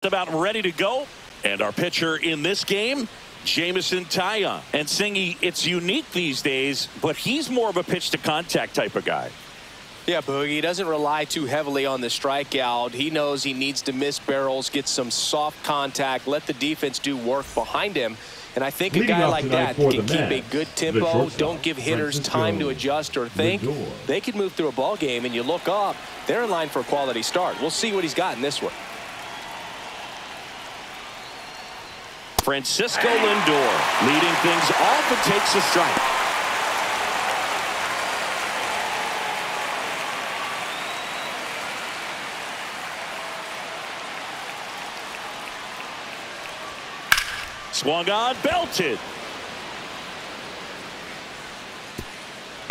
About ready to go, and our pitcher in this game, Jamison Taya. And Singy, it's unique these days, but he's more of a pitch to contact type of guy. Yeah, Boogie, he doesn't rely too heavily on the strikeout. He knows he needs to miss barrels, get some soft contact, let the defense do work behind him. And I think a guy like that can keep a good tempo, don't give hitters time to adjust or think. They could move through a ball game, and you look up, they're in line for a quality start. We'll see what he's got in this one. Francisco Lindor leading things off and takes a strike. Swung on, belted.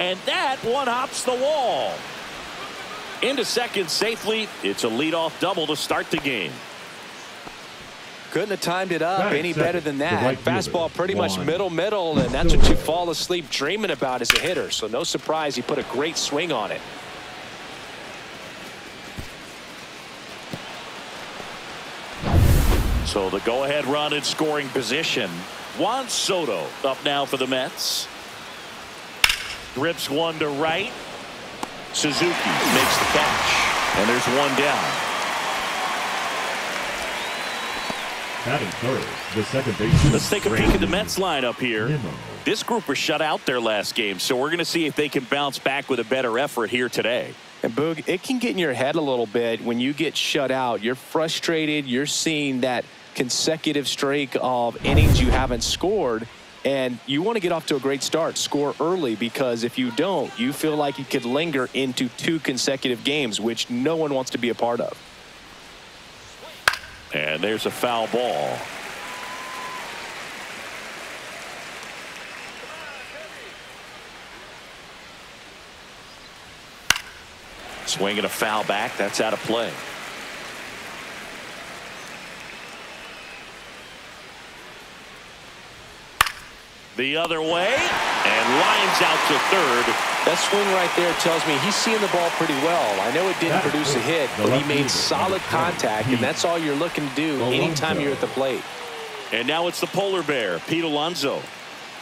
And that one hops the wall. Into second safely. It's a leadoff double to start the game. Couldn't have timed it up any better than that. Fastball pretty much middle, and that's what you fall asleep dreaming about as a hitter. So no surprise he put a great swing on it. So the go-ahead run in scoring position. Juan Soto up now for the Mets. Rips one to right. Suzuki makes the catch. And there's one down. Third, the second baseman. Let's take a peek at the Mets lineup here. This group was shut out their last game, so we're going to see if they can bounce back with a better effort here today. And Boog, it can get in your head a little bit when you get shut out. You're frustrated. You're seeing that consecutive streak of innings you haven't scored, and you want to get off to a great start, score early, because if you don't, you feel like it could linger into 2 consecutive games, which no one wants to be a part of. And there's a foul ball. Swinging a foul back. That's out of play. The other way, and lines out to third. That swing right there tells me he's seeing the ball pretty well. I know it didn't produce a hit, but he made solid contact, and that's all you're looking to do anytime you're at the plate. And now it's the polar bear, Pete Alonso.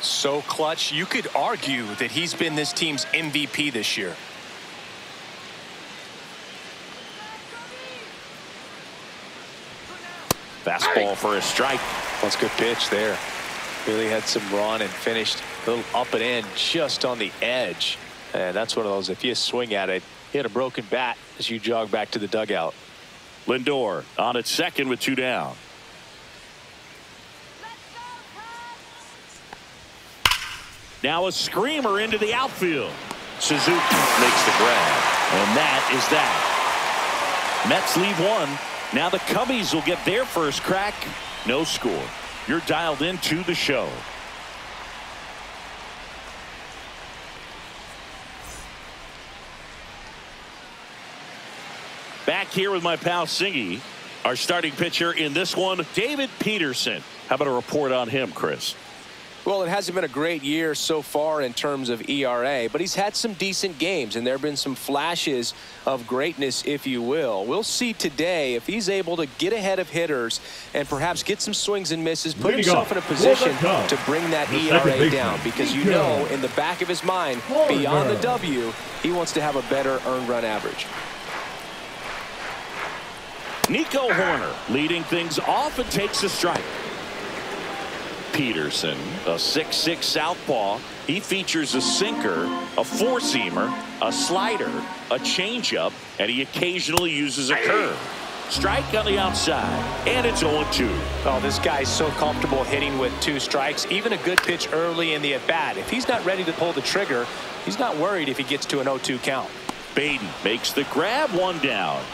So clutch, you could argue that he's been this team's MVP this year. Fastball for a strike. That's a good pitch there. Really had some run and finished a little up and in just on the edge. And that's one of those, if you swing at it, hit a broken bat as you jog back to the dugout. Lindor on at second with 2 down. Now a screamer into the outfield. Suzuki makes the grab. And that is that. Mets leave one. Now the Cubbies will get their first crack. No score. You're dialed into the show. Back here with my pal Singy. Our starting pitcher in this one, David Peterson. How about a report on him, Chris? Well, it hasn't been a great year so far in terms of ERA, but he's had some decent games, and there have been some flashes of greatness, if you will. We'll see today if he's able to get ahead of hitters and perhaps get some swings and misses, put himself in a position to bring that ERA down, because you know in the back of his mind, beyond the W, he wants to have a better earned run average. Nico Hoerner leading things off and takes a strike. Peterson, a 6'6" southpaw. He features a sinker, a four-seamer, a slider, a changeup, and he occasionally uses a curve. Strike on the outside, and it's 0-2. Oh, this guy's so comfortable hitting with 2 strikes. Even a good pitch early in the at-bat. If he's not ready to pull the trigger, he's not worried if he gets to an 0-2 count. Baden makes the grab, 1 down.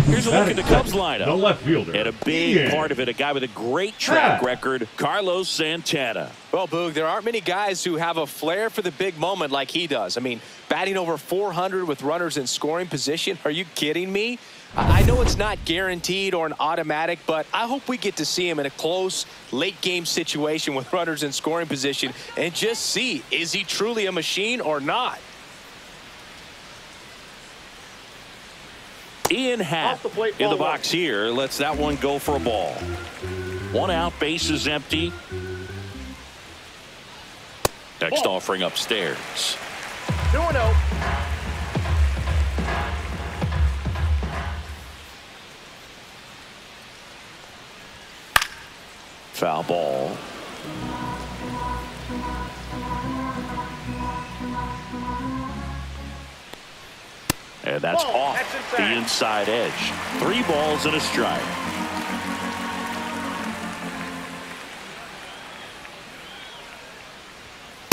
Here's a look at the Cubs lineup. The left fielder. And a big part of it, a guy with a great track record, Carlos Santana. Well, Boog, there aren't many guys who have a flair for the big moment like he does. I mean, batting over 400 with runners in scoring position. Are you kidding me? I know it's not guaranteed or an automatic, but I hope we get to see him in a close, late-game situation with runners in scoring position and just see, is he truly a machine or not? Ian Happ in the box here lets that one go for a ball. 1 out, base is empty. Next offering upstairs. 2-0. Foul ball. And that's off the inside edge. 3 balls and a strike.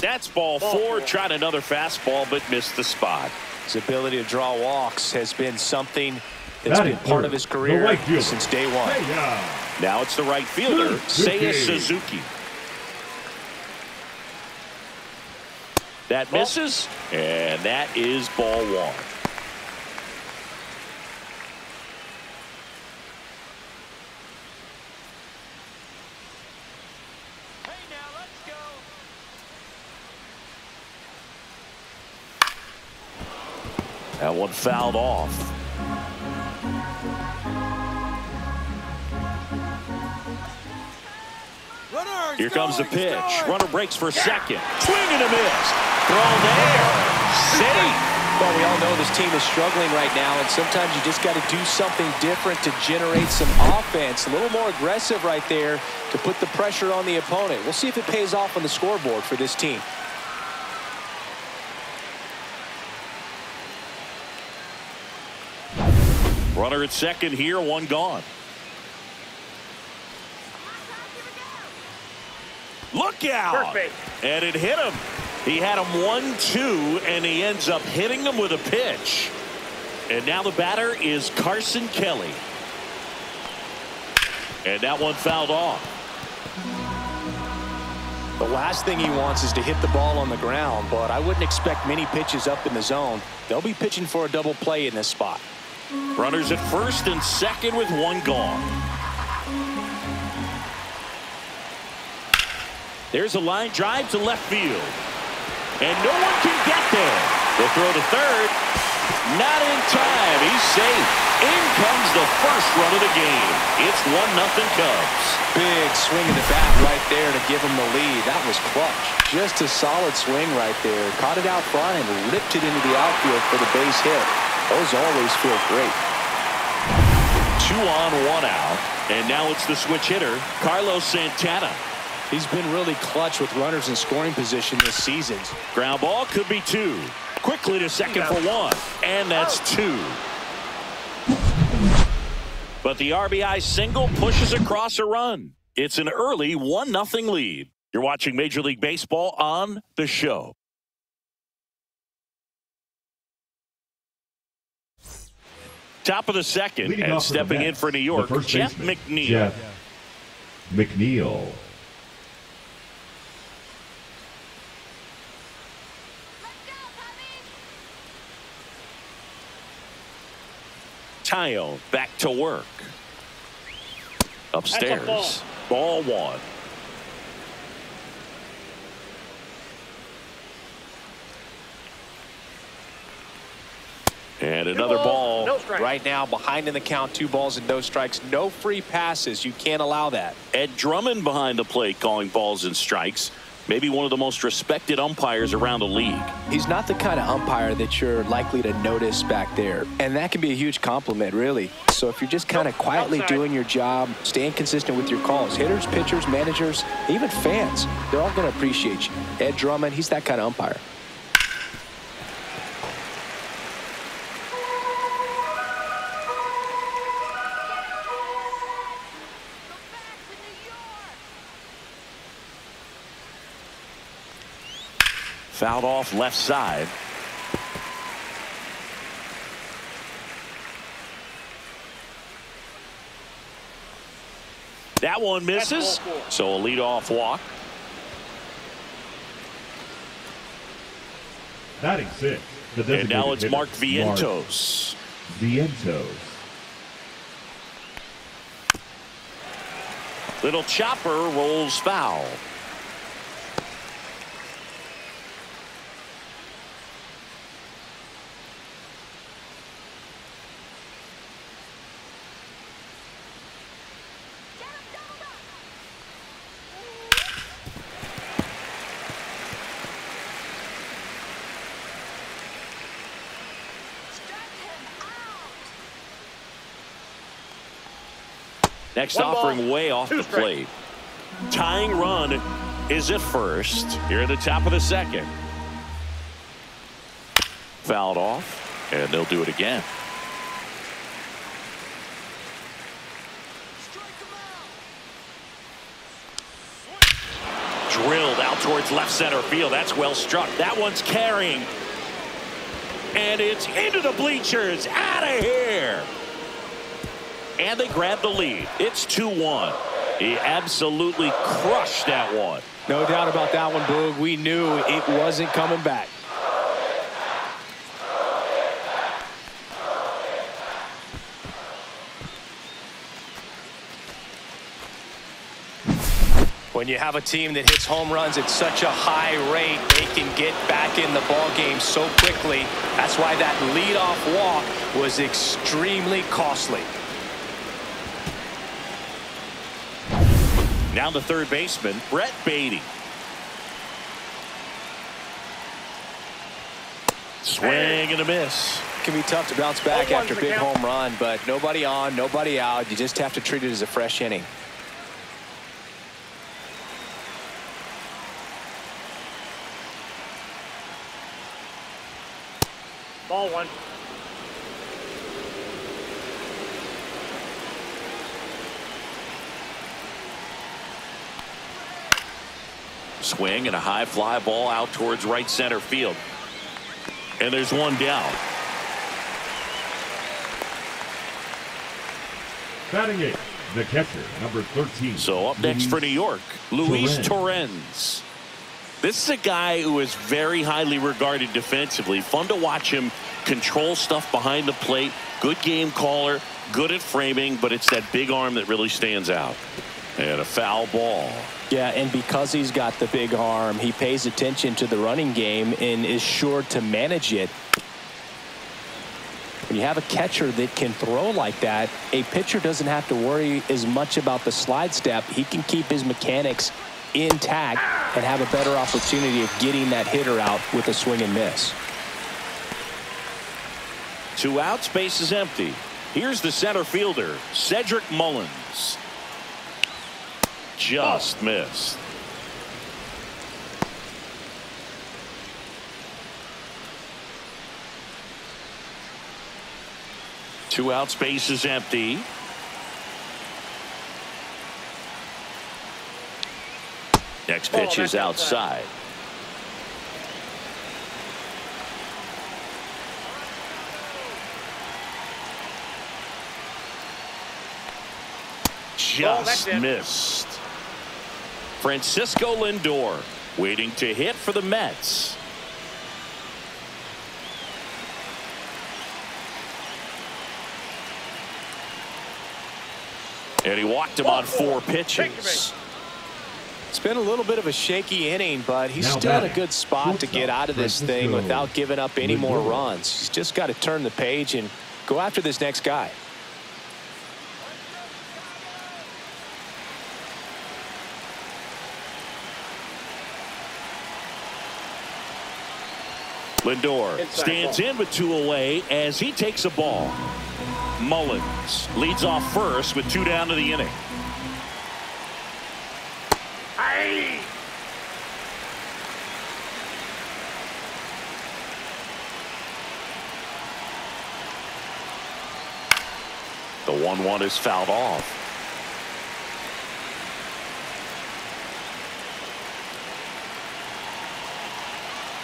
That's ball 4. Tried another fastball, but missed the spot. His ability to draw walks has been something that's been part of his career since day one. Now it's the right fielder, Seiya Suzuki. That misses, and that is ball 1. That one fouled off. Here comes the pitch. Runner breaks for second. Swing and a miss. Throw there. Safe. Well, we all know this team is struggling right now, and sometimes you just got to do something different to generate some offense. A little more aggressive right there to put the pressure on the opponent. We'll see if it pays off on the scoreboard for this team. Runner at second here, 1 gone. Look out! And it hit him. He had him 1-2, and he ends up hitting him with a pitch. And now the batter is Carson Kelly. And that one fouled off. The last thing he wants is to hit the ball on the ground, but I wouldn't expect many pitches up in the zone. They'll be pitching for a double play in this spot. Runners at first and second with 1 gone. There's a line drive to left field. And no one can get there. The throw to third. Not in time. He's safe. In comes the first run of the game. It's 1-0 Cubs. Big swing of the bat right there to give him the lead. That was clutch. Just a solid swing right there. Caught it out front and ripped it into the outfield for the base hit. Those always feel great. 2 on, 1 out. And now it's the switch hitter, Carlos Santana. He's been really clutch with runners in scoring position this season. Ground ball could be 2. Quickly to second for 1. And that's 2. But the RBI single pushes across a run. It's an early 1-0 lead. You're watching Major League Baseball on The Show. Top of the second, Leading and stepping in for New York, Jeff McNeil. Jeff McNeil. Tayo back to work. Upstairs. Ball 1. And another ball. No right now behind in the count, 2 balls and no strikes. No free passes. You can't allow that. Ed Drummond behind the plate calling balls and strikes. Maybe one of the most respected umpires around the league. He's not the kind of umpire that you're likely to notice back there. And that can be a huge compliment, really. So if you're just kind of quietly doing your job, staying consistent with your calls, hitters, pitchers, managers, even fans, they're all going to appreciate you. Ed Drummond, he's that kind of umpire. Fouled off left side. That one misses. So a leadoff walk. Batting 6. And now it's Mark Vientos. Vientos. Little chopper rolls foul. Next One ball, offering way off two the strikes. plate. Tying run is at first. Here at the top of the second. Fouled off, and they'll do it again. Drilled out towards left center field. That's well struck. That one's carrying. And it's into the bleachers. Out of here. And they grab the lead. It's 2-1. He absolutely crushed that one. No doubt about that one, Boog. We knew it wasn't coming back. When you have a team that hits home runs at such a high rate, they can get back in the ball game so quickly. That's why that leadoff walk was extremely costly. Now the third baseman, Brett Beatty. Swing and a miss. It can be tough to bounce back 1-1's after a the big count. home run, but nobody on, nobody out. You just have to treat it as a fresh inning. Ball one. Swing and a high fly ball out towards right center field. And there's one down. Batting eighth, the catcher, number 13. So up next for New York, Luis Torrens. This is a guy who is very highly regarded defensively. Fun to watch him control stuff behind the plate. Good game caller, good at framing, but it's that big arm that really stands out. And a foul ball. Yeah, and because he's got the big arm, he pays attention to the running game and is sure to manage it. When you have a catcher that can throw like that, a pitcher doesn't have to worry as much about the slide step. He can keep his mechanics intact and have a better opportunity of getting that hitter out with a swing and miss. 2 outs, base is empty. Here's the center fielder, Cedric Mullins. Just missed. Two outs, base is empty. Next pitch is outside. Just missed. Francisco Lindor waiting to hit for the Mets. And he walked him on 4 pitches. It's been a little bit of a shaky inning, but he's still in a good spot to get out of this thing without giving up any more runs. He's just got to turn the page and go after this next guy. Lindor stands in with 2 away as he takes a ball. Mullins leads off first with 2 down to the inning. Aye. The 1-1 is fouled off.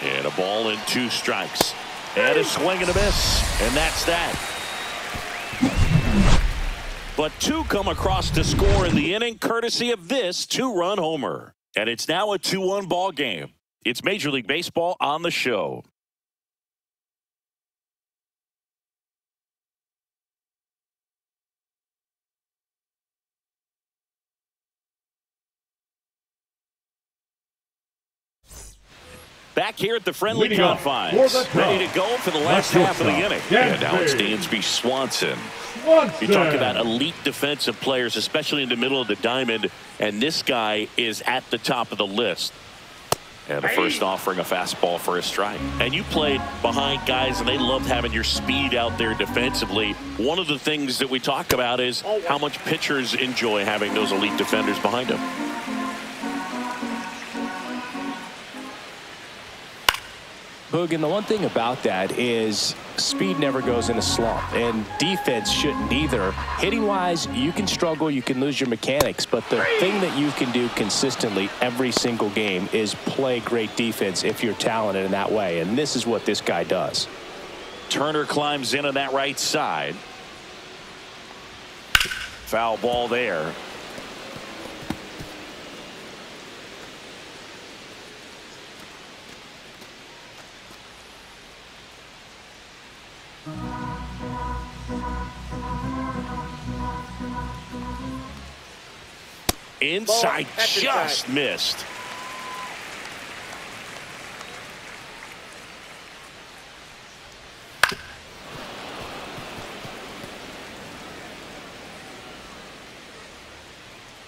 And a ball and 2 strikes. And a swing and a miss. And that's that. But 2 come across to score in the inning courtesy of this 2-run homer. And it's now a 2-1 ball game. It's Major League Baseball on the show. Back here at the friendly confines, ready to go for the last half of the inning. And now it's Dansby Swanson. You talk about elite defensive players, especially in the middle of the diamond, and this guy is at the top of the list. And the first offering a fastball for a strike. And you played behind guys, and they loved having your speed out there defensively. One of the things that we talk about is how much pitchers enjoy having those elite defenders behind them. Boog, and the one thing about that is speed never goes in a slump, and defense shouldn't either. Hitting-wise, you can struggle, you can lose your mechanics, but the thing that you can do consistently every single game is play great defense if you're talented in that way, and this is what this guy does. Turner climbs in on that right side. Foul ball there. Inside, just missed.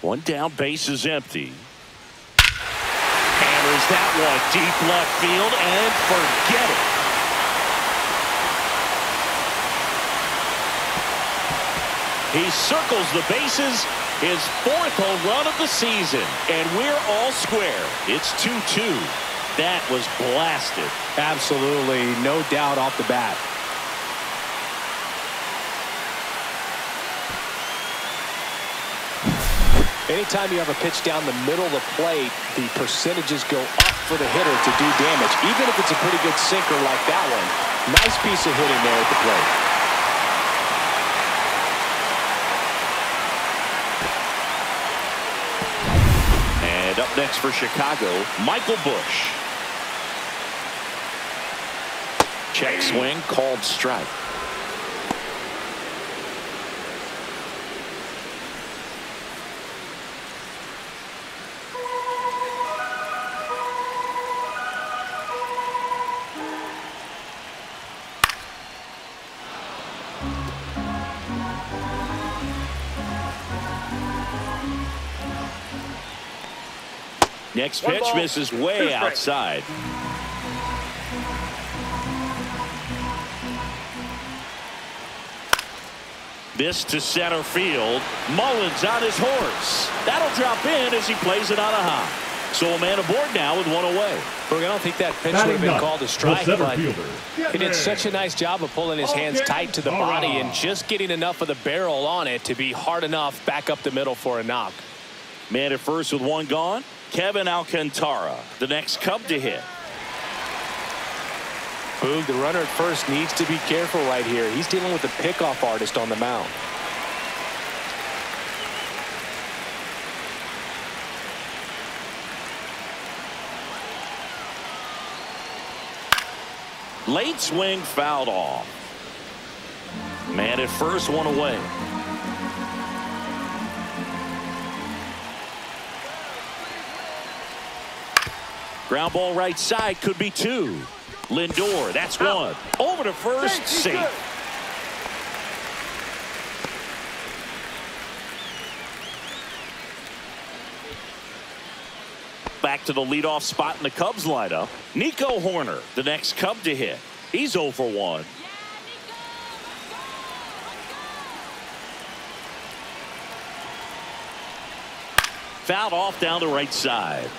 One down, base is empty. Hammers that one deep left field and forget it. He circles the bases. His fourth home run of the season, and we're all square. It's 2-2. That was blasted. Absolutely, no doubt off the bat. Anytime you have a pitch down the middle of the plate, the percentages go up for the hitter to do damage, even if it's a pretty good sinker like that one. Nice piece of hitting there at the plate. Up next for Chicago, Michael Busch. Check swing, called strike. Next pitch misses way outside. This to center field. Mullins on his horse. That'll drop in as he plays it on a hop. So a man aboard now with one away. Look, I don't think that pitch would have been called a strike, but he did such a nice job of pulling his hands tight to the body and just getting enough of the barrel on it to be hard enough back up the middle for a knock. Man at first with one gone. Kevin Alcantara, the next Cub to hit. Boog, the runner at first needs to be careful right here. He's dealing with a pickoff artist on the mound. Late swing fouled off. Man at first, one away. Ground ball right side, could be two. Lindor, that's one. Over to first, safe. Back to the leadoff spot in the Cubs lineup. Nico Horner, the next Cub to hit. He's 0 for 1. Fouled off down the right side.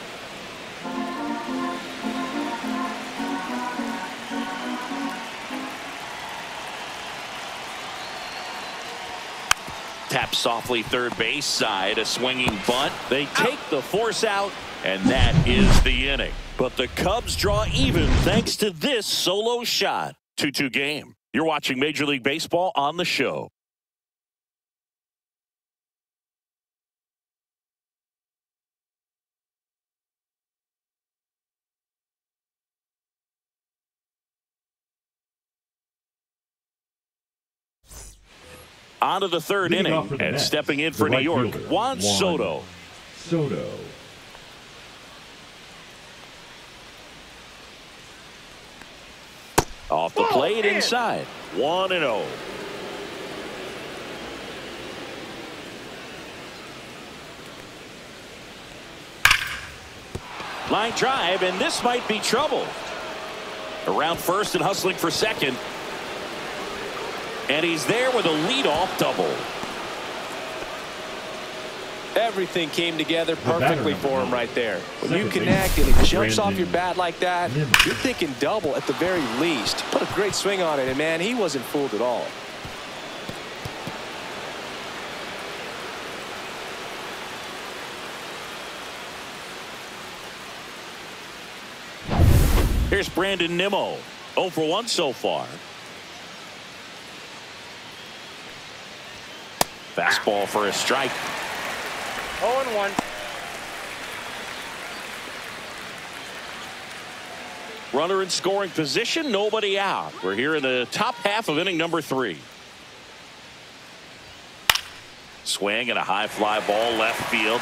Tap softly third base side, a swinging bunt. They take the force out, and that is the inning. But the Cubs draw even thanks to this solo shot. 2-2 game. You're watching Major League Baseball on the show. On to the third inning, and stepping in for New York, Juan Soto. Off the plate inside. 1-0. Line drive, and this might be trouble. Around first and hustling for second. And he's there with a leadoff double. Everything came together perfectly for him right there. When you connect and it jumps off your bat like that, you're thinking double at the very least. Put a great swing on it, and man, he wasn't fooled at all. Here's Brandon Nimmo. 0 for 1 so far. Fastball for a strike. 0-1. Runner in scoring position, nobody out. We're here in the top half of inning number 3. Swing and a high fly ball left field.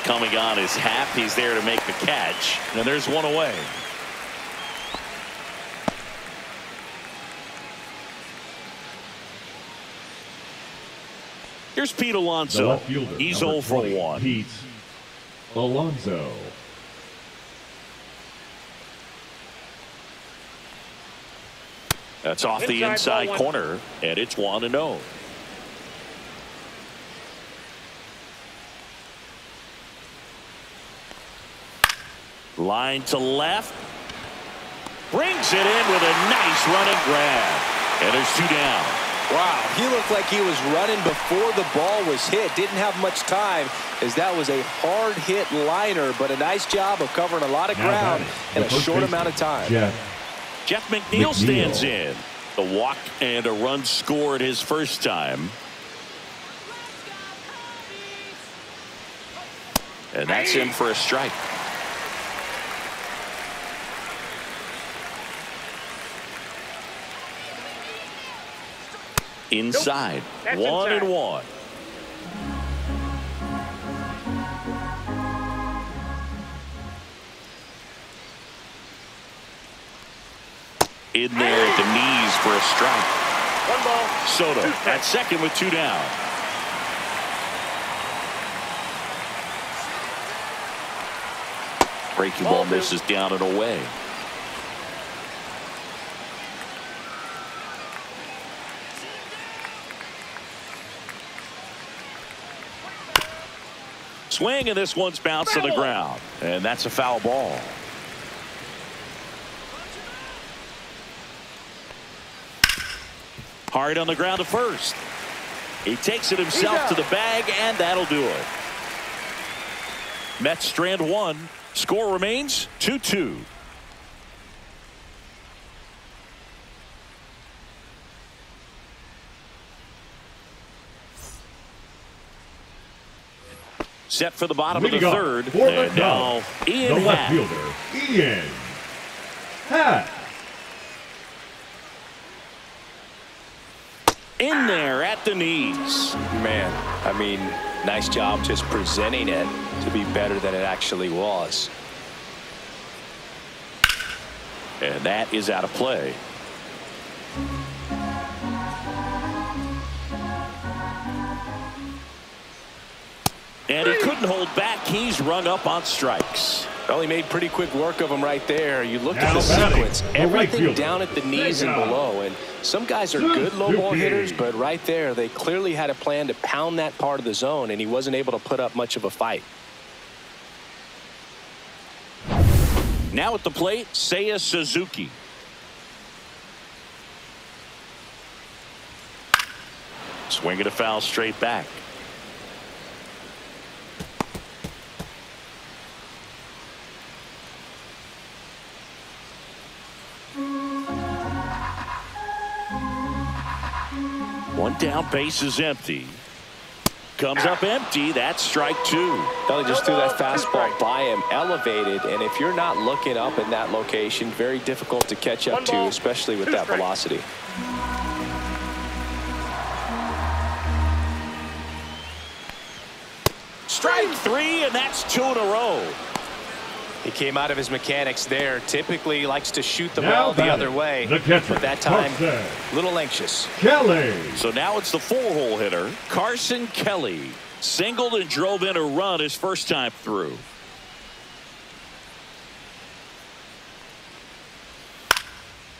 Coming on his half, he's there to make the catch, and there's one away. Here's Pete Alonso. He's 0 for 1. Pete Alonso. That's off the inside corner, and it's 1-0. Line to left. Brings it in with a nice running grab. And there's 2 down. Wow, he looked like he was running before the ball was hit. Didn't have much time, as that was a hard hit liner, but a nice job of covering a lot of ground in a short amount of time. Jeff McNeil stands in. A walk and a run scored his first time. And that's in for a strike. Inside. Nope. 1-1. In there at the knees for a strike. 1 ball. Soto at second with 2 down. Breaking ball misses down and away. Swing, and this one's bounced to the ground, and that's a foul ball. Hard on the ground to first. He takes it himself to the bag, and that'll do it. Mets strand 1. Score remains 2-2. Set for the bottom of the third. And now Ian the left Happ. fielder, Ian Happ. In there at the knees. Man, I mean, nice job just presenting it to be better than it actually was. And that is out of play. And he couldn't hold back. He's rung up on strikes. Well, he made pretty quick work of him right there. You look at Now the batting, sequence, the everything right down at the knees and below. And some guys are good low ball hitters, but right there, they clearly had a plan to pound that part of the zone, and he wasn't able to put up much of a fight. Now at the plate, Seiya Suzuki. Swing and a foul straight back. One down, base is empty. Comes up empty. That's strike 2. Well, he just threw that fastball by him, elevated, and if you're not looking up in that location, very difficult to catch up to, especially with that velocity. Strike 3, and that's 2 in a row. He came out of his mechanics there. Typically likes to shoot the ball the other way, the catcher, but that time a little anxious. Kelly. So now it's the 4-hole hitter, Carson Kelly. Singled and drove in a run his first time through.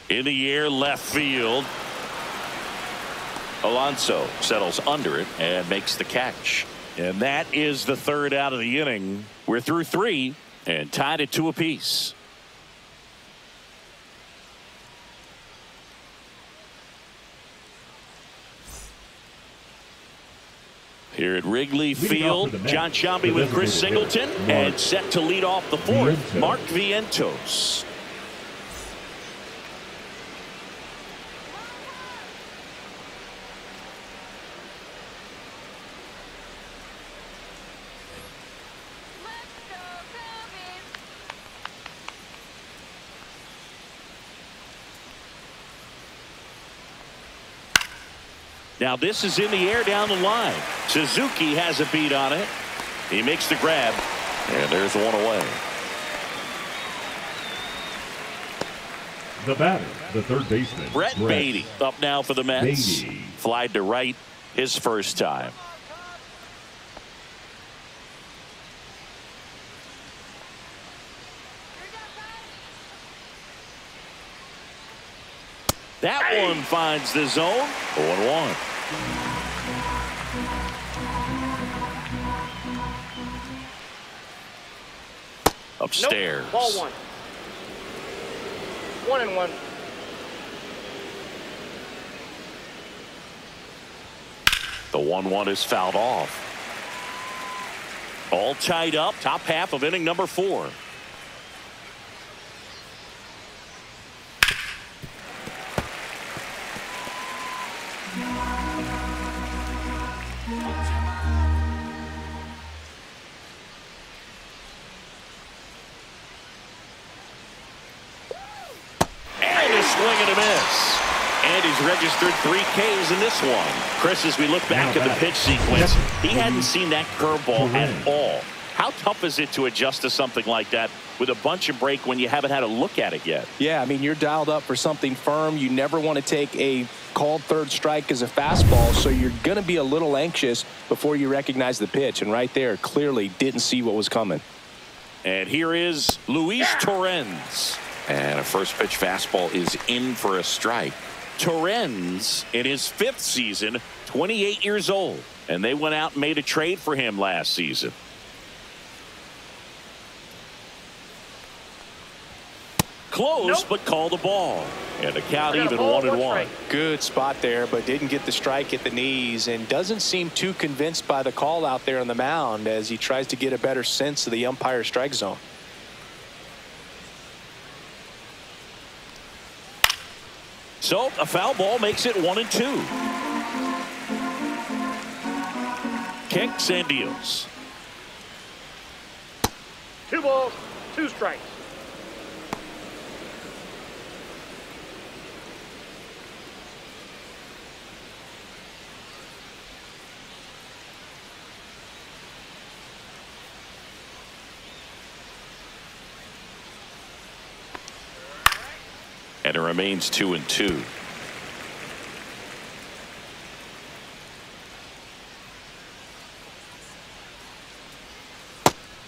In the air, left field. Alonso settles under it and makes the catch. And that is the third out of the inning. We're through 3 and tied at 2 apiece. Here at Wrigley Field, John Sciambi with Chris Singleton, and set to lead off the 4th, Mark Vientos. Now this is in the air down the line. Suzuki has a beat on it. He makes the grab, and there's one away. The batter, the third baseman, Brett Beatty up now for the Mets. Beatty. Flied to right his first time. That one finds the zone. 0-1. Upstairs. Nope. Ball 1. 1-1. The 1-1 is fouled off. All tied up. Top half of inning number 4. Swing and a miss. And he's registered 3 Ks in this one. Chris, as we look back at the pitch sequence, he hadn't seen that curveball at all. How tough is it to adjust to something like that with a bunch of break when you haven't had a look at it yet? Yeah, I mean, you're dialed up for something firm. You never want to take a called third strike as a fastball, so you're going to be a little anxious before you recognize the pitch. And right there, clearly didn't see what was coming. And here is Luis Torrens. And a first pitch fastball is in for a strike. Torrens in his 5th season, 28 years old. And they went out and made a trade for him last season. Close, but called the ball. And the count even 1-1. Good spot there, but didn't get the strike at the knees, and doesn't seem too convinced by the call out there on the mound as he tries to get a better sense of the umpire strike zone. So a foul ball makes it 1-2. Kicks and deals. 2 balls, 2 strikes. And it remains 2-2.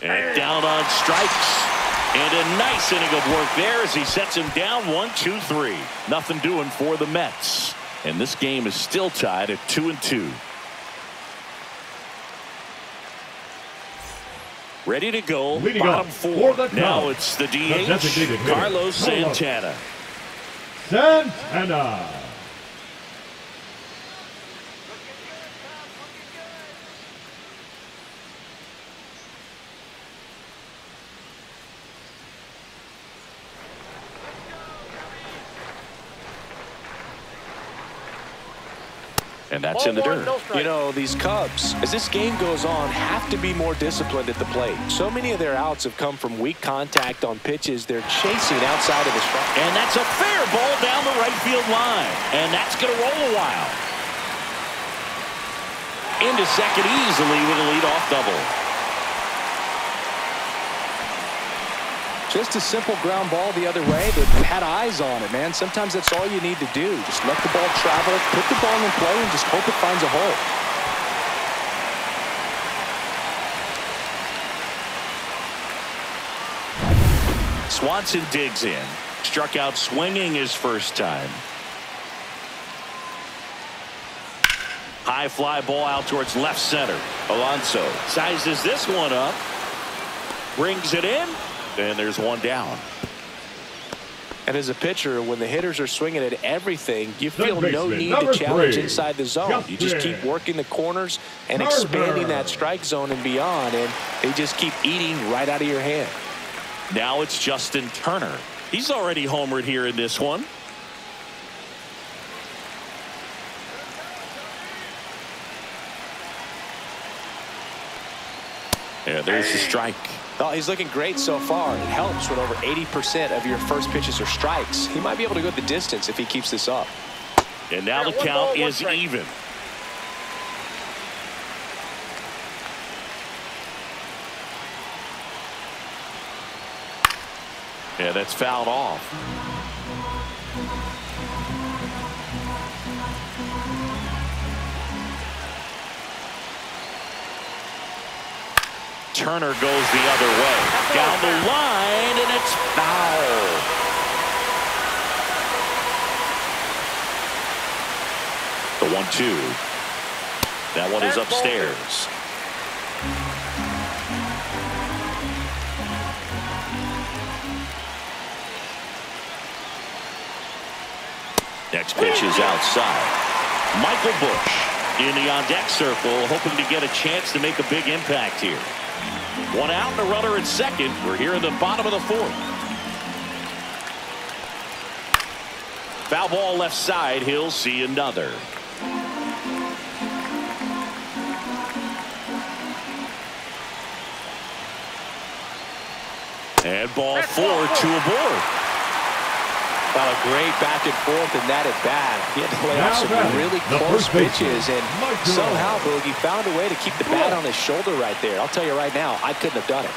And down on strikes. And a nice inning of work there as he sets him down 1-2-3. Nothing doing for the Mets. And this game is still tied at 2-2. Ready to go. Leading Bottom up 4. for the Now Cubs, it's the the DH, designated hitter, Carlos Santana. Santana. And that's in the dirt. You know, these Cubs, as this game goes on, have to be more disciplined at the plate. So many of their outs have come from weak contact on pitches they're chasing outside of the strike. And that's a fair ball down the right field line. And that's going to roll a while. Into second easily with a leadoff double. Just a simple ground ball the other way, but had eyes on it, man. Sometimes that's all you need to do. Just let the ball travel, put the ball in play, and just hope it finds a hole. Swanson digs in. Struck out swinging his first time. High fly ball out towards left center. Alonso sizes this one up. Brings it in. And there's one down. And as a pitcher, when the hitters are swinging at everything, you feel no need to challenge inside the zone. You just keep working the corners and expanding that strike zone and beyond, and they just keep eating right out of your hand. Now it's Justin Turner. He's already homered here in this one. Yeah, there's the strike. Oh, he's looking great so far. It helps when over 80% of your first pitches are strikes. He might be able to go the distance if he keeps this up. And now the count is even. Yeah, that's fouled off. Turner goes the other way. Down the line, and it's foul. The 1-2. That one is upstairs. Next pitch is outside. Michael Busch in the on-deck circle, hoping to get a chance to make a big impact here. One out and a runner at second. We're here in the bottom of the fourth. Foul ball left side. He'll see another. And ball 4, 2 aboard. Well, a great back and forth in that at bat. He had to lay off some really close pitches, and somehow Boogie found a way to keep the bat on his shoulder right there. I'll tell you right now, I couldn't have done it.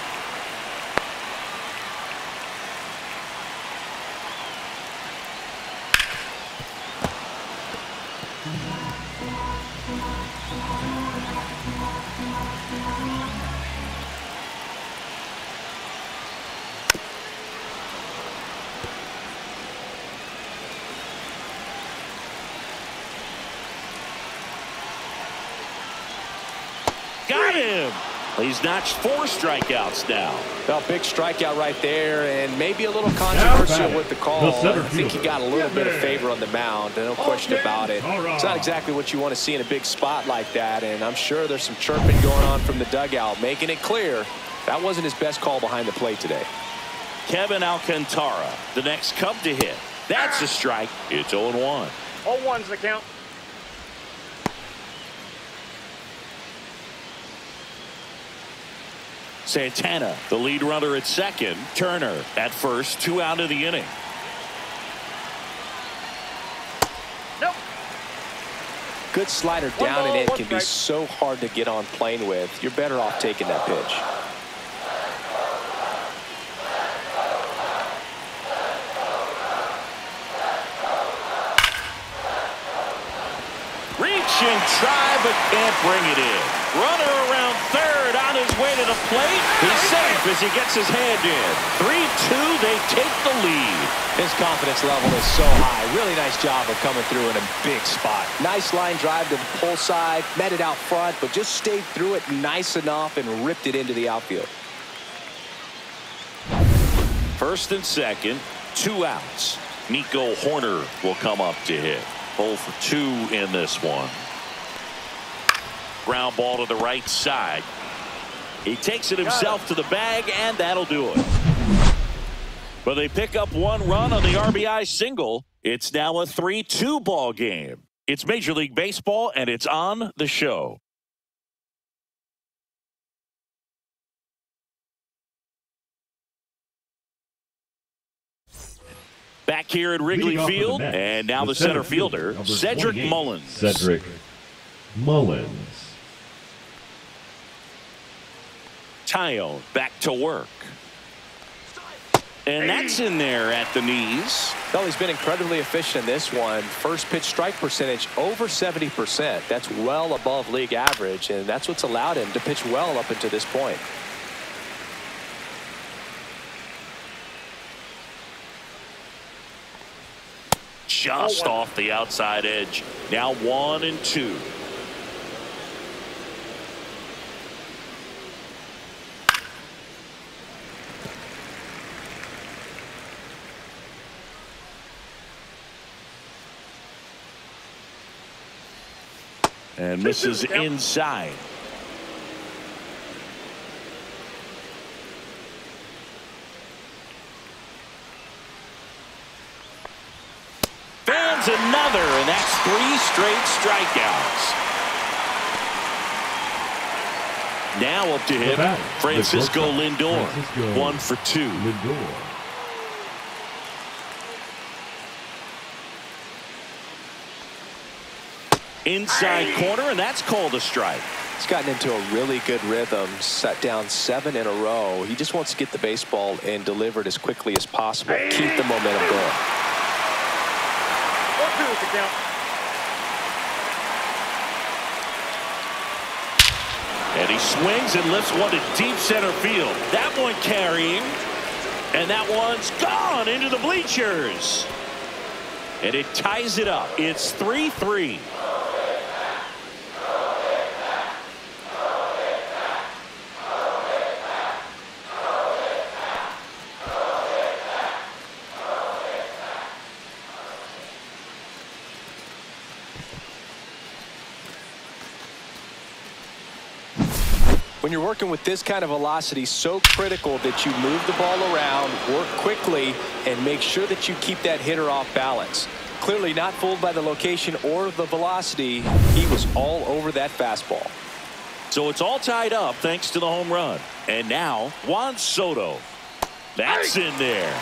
Got him. He's notched 4 strikeouts now. Well, big strikeout right there, and maybe a little controversial with the call. I think he got a little bit of favor on the mound, no question about it. It's not exactly what you want to see in a big spot like that, and I'm sure there's some chirping going on from the dugout, making it clear that wasn't his best call behind the plate today. Kevin Alcantara, the next Cub to hit. That's a strike. It's 0-1. 0-1's the count. Santana, the lead runner at second. Turner at first, 2 out of the inning. Nope. Good slider down and in can be so hard to get on plane with. You're better off taking that pitch. Reach and try, but can't bring it in. Runner around third on his way to the plate. He's safe as he gets his hand in. 3-2, they take the lead. His confidence level is so high. Really nice job of coming through in a big spot. Nice line drive to the pull side. Met it out front, but just stayed through it nice enough and ripped it into the outfield. First and second, 2 outs. Nico Horner will come up to hit. 0 for 2 in this one. Ground ball to the right side. He takes it himself to the bag, and that'll do it. But they pick up 1 run on the RBI single. It's now a 3-2 ball game. It's Major League Baseball, and it's on the show. Back here at Wrigley Field, and now the center fielder, Cedric Mullins. Cedric Mullins. Tyone back to work. And that's in there at the knees. Well, he's been incredibly efficient in this one. First pitch strike percentage over 70%. That's well above league average, and that's what's allowed him to pitch well up until this point. just off the outside edge. Now 1-2. And misses inside. Fans another, and that's 3 straight strikeouts. Now up to hit Francisco Lindor. 1 for 2. Inside corner, and that's called a strike. He's gotten into a really good rhythm, set down 7 in a row. He just wants to get the baseball and deliver it as quickly as possible. Keep the momentum going. 4-2 is the count. And he swings and lifts one to deep center field. That one carrying. And that one's gone into the bleachers. And it ties it up. It's 3-3. When you're working with this kind of velocity, so critical that you move the ball around, work quickly, and make sure that you keep that hitter off balance. Clearly not fooled by the location or the velocity. He was all over that fastball. So it's all tied up thanks to the home run. And now Juan Soto. That's in there.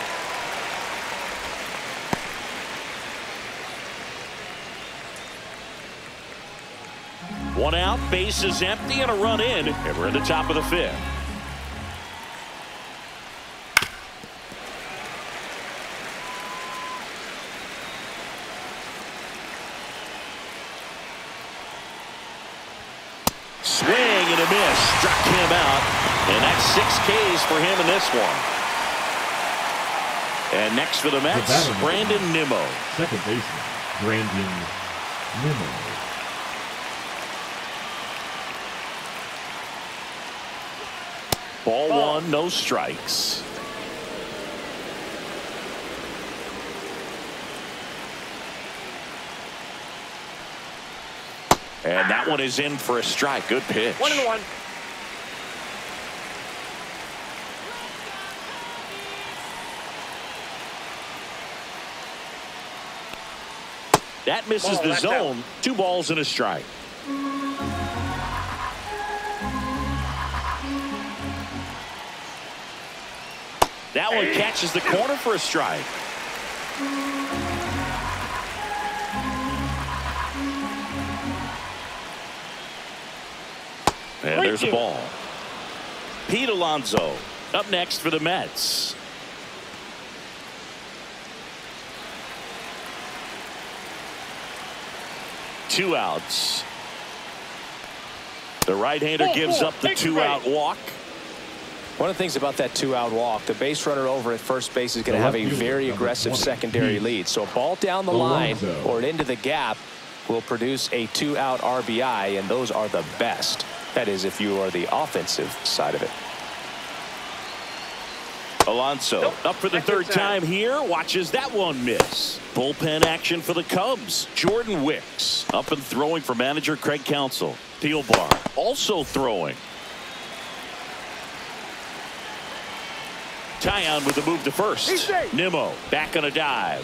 One out, base is empty, and a run in, and we're at the top of the 5th. Swing and a miss, struck him out, and that's 6 Ks for him in this one. And next for the Mets, Brandon Nimmo. Second baseman, Brandon Nimmo. Ball 1, no strikes. And that one is in for a strike. Good pitch. 1-1. That misses the zone. Out. 2 balls and a strike. That one catches the corner for a strike. And there's a ball. Pete Alonso up next for the Mets. Two outs. The right-hander gives up the 2-out walk. One of the things about that 2-out walk, the base runner over at first base is going to have a very aggressive secondary lead. So a ball down the line or into the gap will produce a 2-out RBI, and those are the best. That is, if you are the offensive side of it. Alonso up for the 3rd time here. Watches that one miss. Bullpen action for the Cubs. Jordan Wicks up and throwing for manager Craig Counsell. Thielbar also throwing. Tyon with the move to first. Nimmo back on a dive.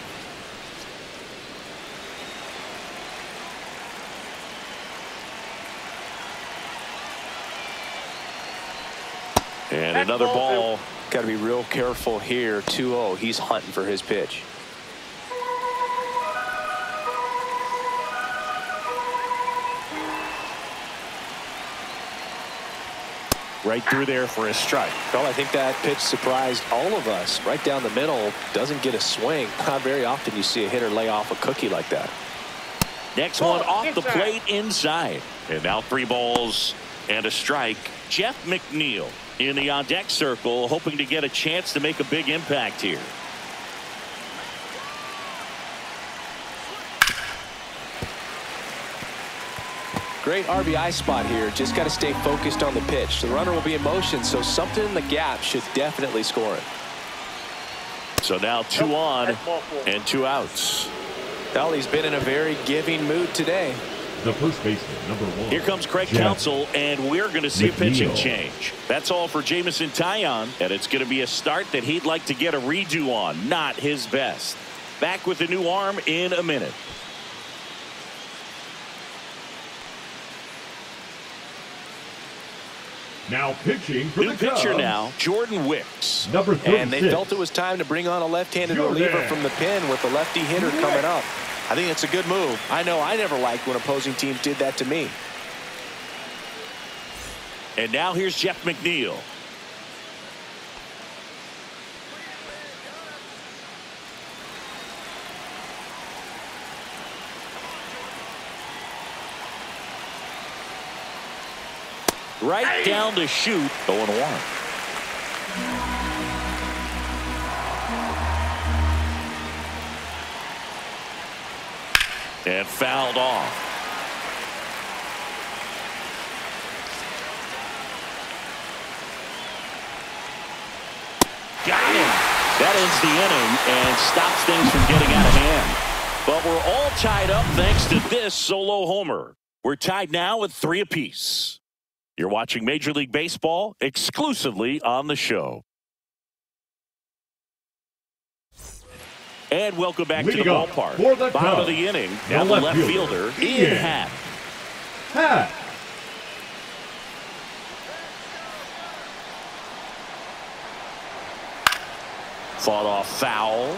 And another ball. Got to be real careful here. 2-0. He's hunting for his pitch. Right through there for a strike. Well, I think that pitch surprised all of us. Right down the middle, doesn't get a swing. Not very often you see a hitter lay off a cookie like that. Next one off the plate inside. And now 3 balls and a strike. Jeff McNeil in the on-deck circle, hoping to get a chance to make a big impact here. Great RBI spot here. Just got to stay focused on the pitch. The runner will be in motion, so something in the gap should definitely score it. So now 2 on and 2 outs. Well, he's been in a very giving mood today. The first baseman, number 1. Here comes Craig Counsell, and we're going to see a pitching change. That's all for Jameson Taillon, and it's going to be a start that he'd like to get a redo on. Not his best. Back with the new arm in a minute. Now pitching for New the pitcher Cubs. now, Jordan Wicks. Number 36. And they felt it was time to bring on a left-handed reliever from the pen with the lefty hitter coming up. I think it's a good move. I know I never liked when opposing teams did that to me. And now here's Jeff McNeil. Right down to shoot. 0-1. And fouled off. Got him. That ends the inning and stops things from getting out of hand. But we're all tied up thanks to this solo homer. We're tied now at 3 apiece. You're watching Major League Baseball exclusively on the show. And welcome back to the ballpark. Bottom of the inning, now the left fielder, Ian Happ. Fought off foul.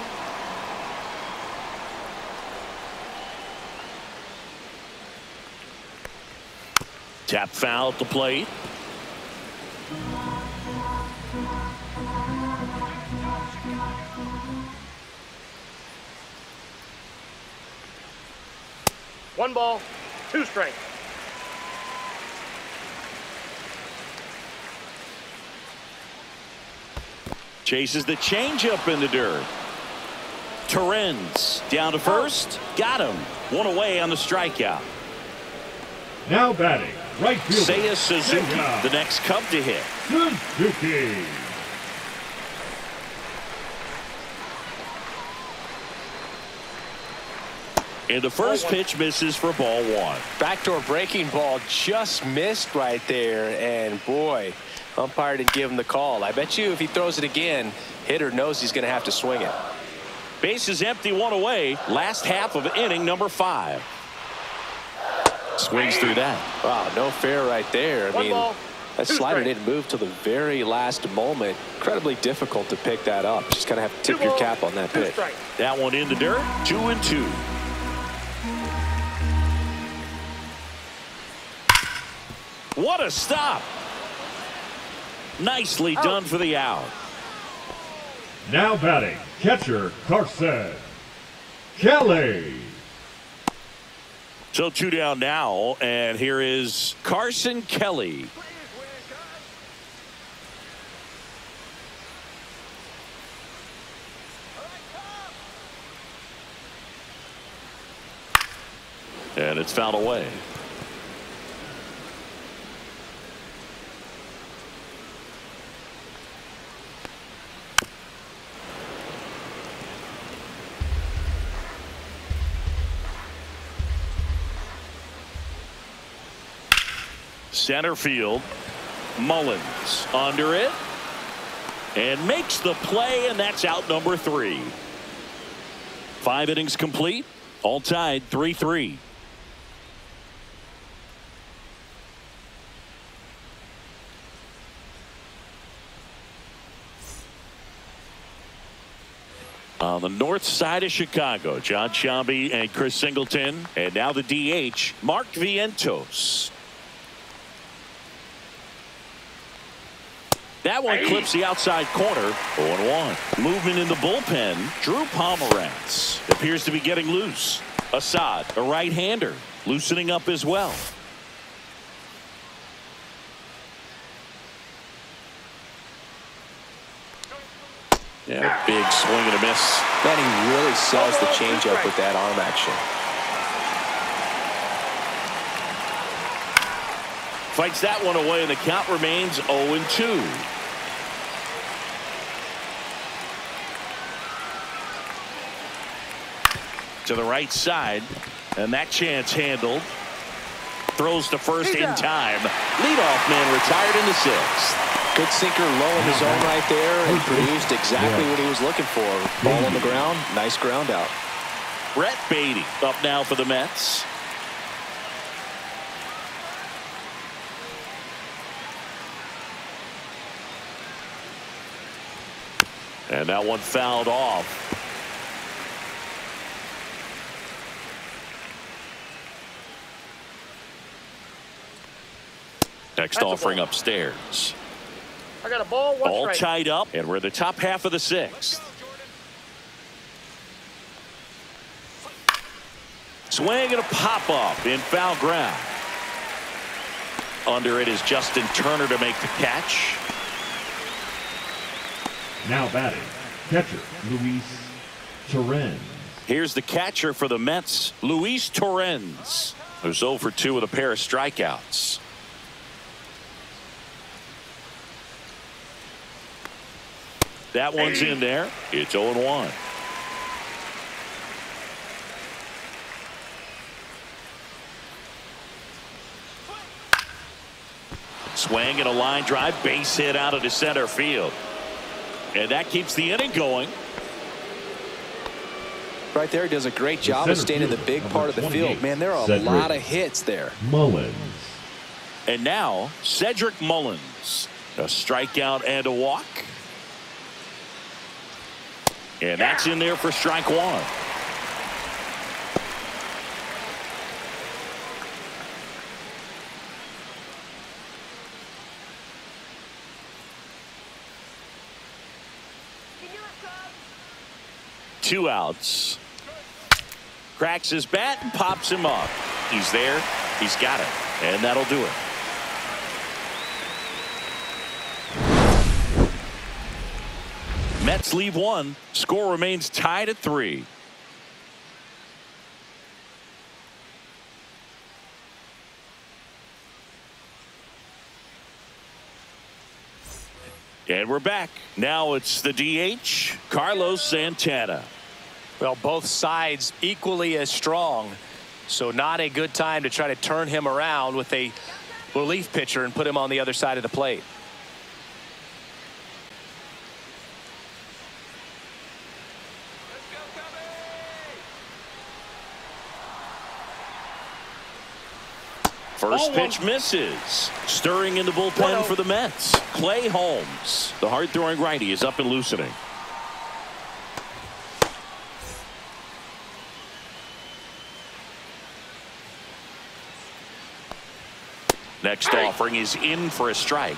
Tap foul at the plate. One ball, 2 strikes. Chases the changeup in the dirt. Torrens down to first. Got him. 1 away on the strikeout. Now batting, right fielder. Seiya Suzuki, the next Cub to hit. Suzuki. And the first pitch misses for ball 1. Backdoor breaking ball just missed right there. And boy, umpire didn't give him the call. I bet you if he throws it again, hitter knows he's going to have to swing it. Base is empty, 1 away. Last half of inning number 5. Swings through that. Wow, no fair right there. I mean, that slider didn't move till the very last moment. Incredibly difficult to pick that up. Just kind of have to tip your cap on that pitch. That one in the dirt. 2-2. What a stop. Nicely done for the out. Now batting, catcher Carson Kelly. So 2 down now, and here is Carson Kelly. And it's fouled away. Center field. Mullins under it. And makes the play, and that's out number 3. 5 innings complete. All tied 3-3. On the north side of Chicago, John Sciambi and Chris Singleton. And now the DH, Mark Vientos. That one clips the outside corner. 0-1. Movement in the bullpen. Drew Pomeranz appears to be getting loose. Assad, a right-hander, loosening up as well. Yeah, big swing and a miss. Man, he really sells the changeup with that arm action. fights that one away, and the count remains 0-2. To the right side, and that chance handled. Throws to first in time. Leadoff man retired in the 6th. Good sinker low in the zone right there, and produced exactly what he was looking for. Ball on the ground, nice ground out. Brett Beatty up now for the Mets. And that one fouled off. Next offering upstairs. I got a ball, one All strike. tied up, and we're in the top half of the 6th. Swing and a pop up in foul ground. Under it is Justin Turner to make the catch. Now batting, catcher Luis Torrens. Here's the catcher for the Mets, Luis Torrens, who's 0 for 2 with a pair of strikeouts. That one's in there. It's 0-1. Swing and a line drive, base hit out of the center field. And that keeps the inning going. Right there, he does a great job of staying in the big part of the field. Man, there are a lot of hits there. Mullins. And now, Cedric Mullins. A strikeout and a walk. And that's in there for strike one. Two outs. Cracks his bat and pops him up. He's there. He's got it. And that'll do it. Mets leave one. Score remains tied at 3. And we're back. Now it's the DH, Carlos Santana. Well, both sides equally as strong. So not a good time to try to turn him around with a relief pitcher and put him on the other side of the plate. First pitch misses. Stirring in the bullpen for the Mets, Clay Holmes. The hard-throwing righty is up and loosening. Next offering is in for a strike.